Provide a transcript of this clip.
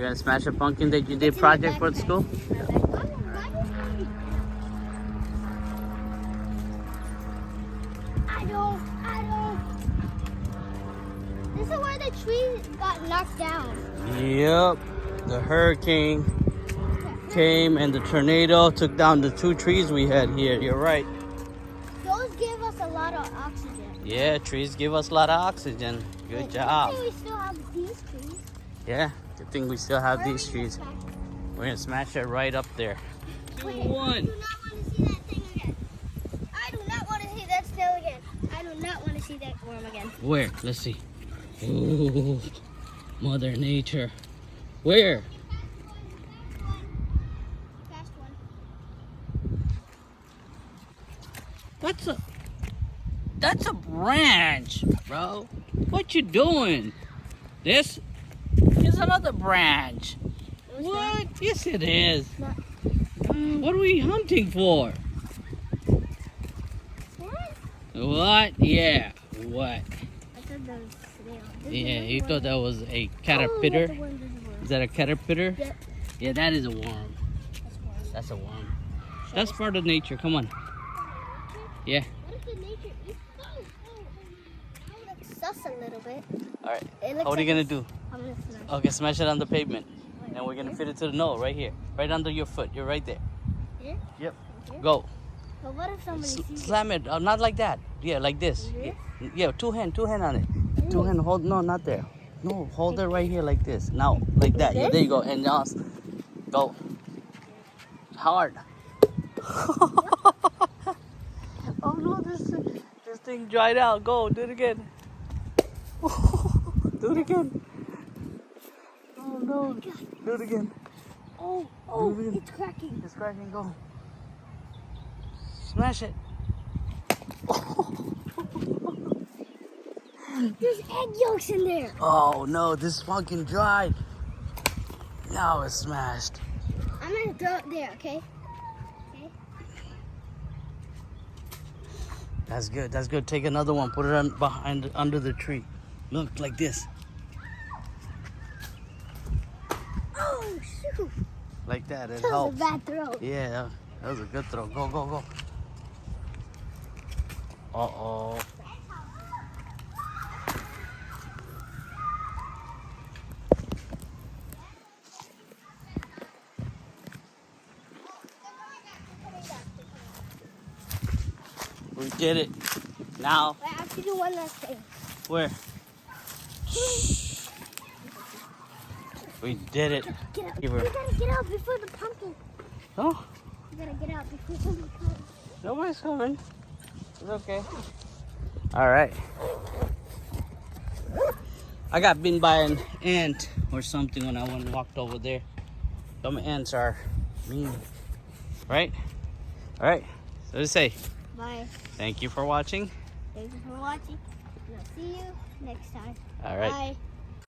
You gonna smash a pumpkin that you did project for the school? I don't. This is where the tree got knocked down. Yep. The hurricane came and the tornado took down the 2 trees we had here. You're right. Those give us a lot of oxygen. Yeah, trees give us a lot of oxygen. Good job. Good thing we still have these trees. Yeah, good thing we still have Where these are we trees. gonna smash it? We're gonna smash it right up there. Wait, 2-1. I do not want to see that thing again. I do not want to see that snail again. I do not want to see that worm again. Where? Let's see. Ooh, Mother Nature. Where? Fast one. That's a branch, bro. What you doing? This is another branch. What? Yes, it is. Not- What are we hunting for? What? What? Yeah. What? I thought that was snail. Yeah, you thought that was a caterpillar? Is that a caterpillar? Yeah. Yeah, that is a worm. That's a worm. That's part of nature. Come on. Yeah. What if the nature eats? Oh. That looks sus a little bit. All right. It looks What are you like gonna do? I'm gonna smash. Okay, smash it on the pavement. And we're gonna fit it to the no, right here. Right under your foot. You're right there. Here? Yep. Here? Go. But what if somebody sees it? Slam it. Not like that. Yeah, like this. Here? Yeah, two hand on it. 2 hand, hold, no, not there. No, hold it right here like this. Now, like that. Yeah, there you go. And now, go. Hard. Oh no, this thing dried out. Go, do it again. Do it again. Oh no, do it again. Oh, Do it again. it's cracking. It's cracking, go. Smash it. There's egg yolks in there. Oh no, this fucking dried. Now it's smashed. I'm gonna throw it there, okay? That's good. That's good. Take another one. Put it on behind, under the tree. Look like this. Oh, shoot. Like that. It That was helps. a bad throw. Yeah, that was a good throw. Go, go, go. Uh-oh. We did it. Now, I have to do one last thing. where? We did it. Get out. Give We her- gotta get out before the pumpkin. Oh, We gotta get out before somebody comes. nobody's coming. It's okay. All right. I got bitten by an ant or something when I went and walked over there. Some ants are mean. Right? All right. So to say, Bye. thank you for watching. Thank you for watching. And I'll see you next time. All right. Bye.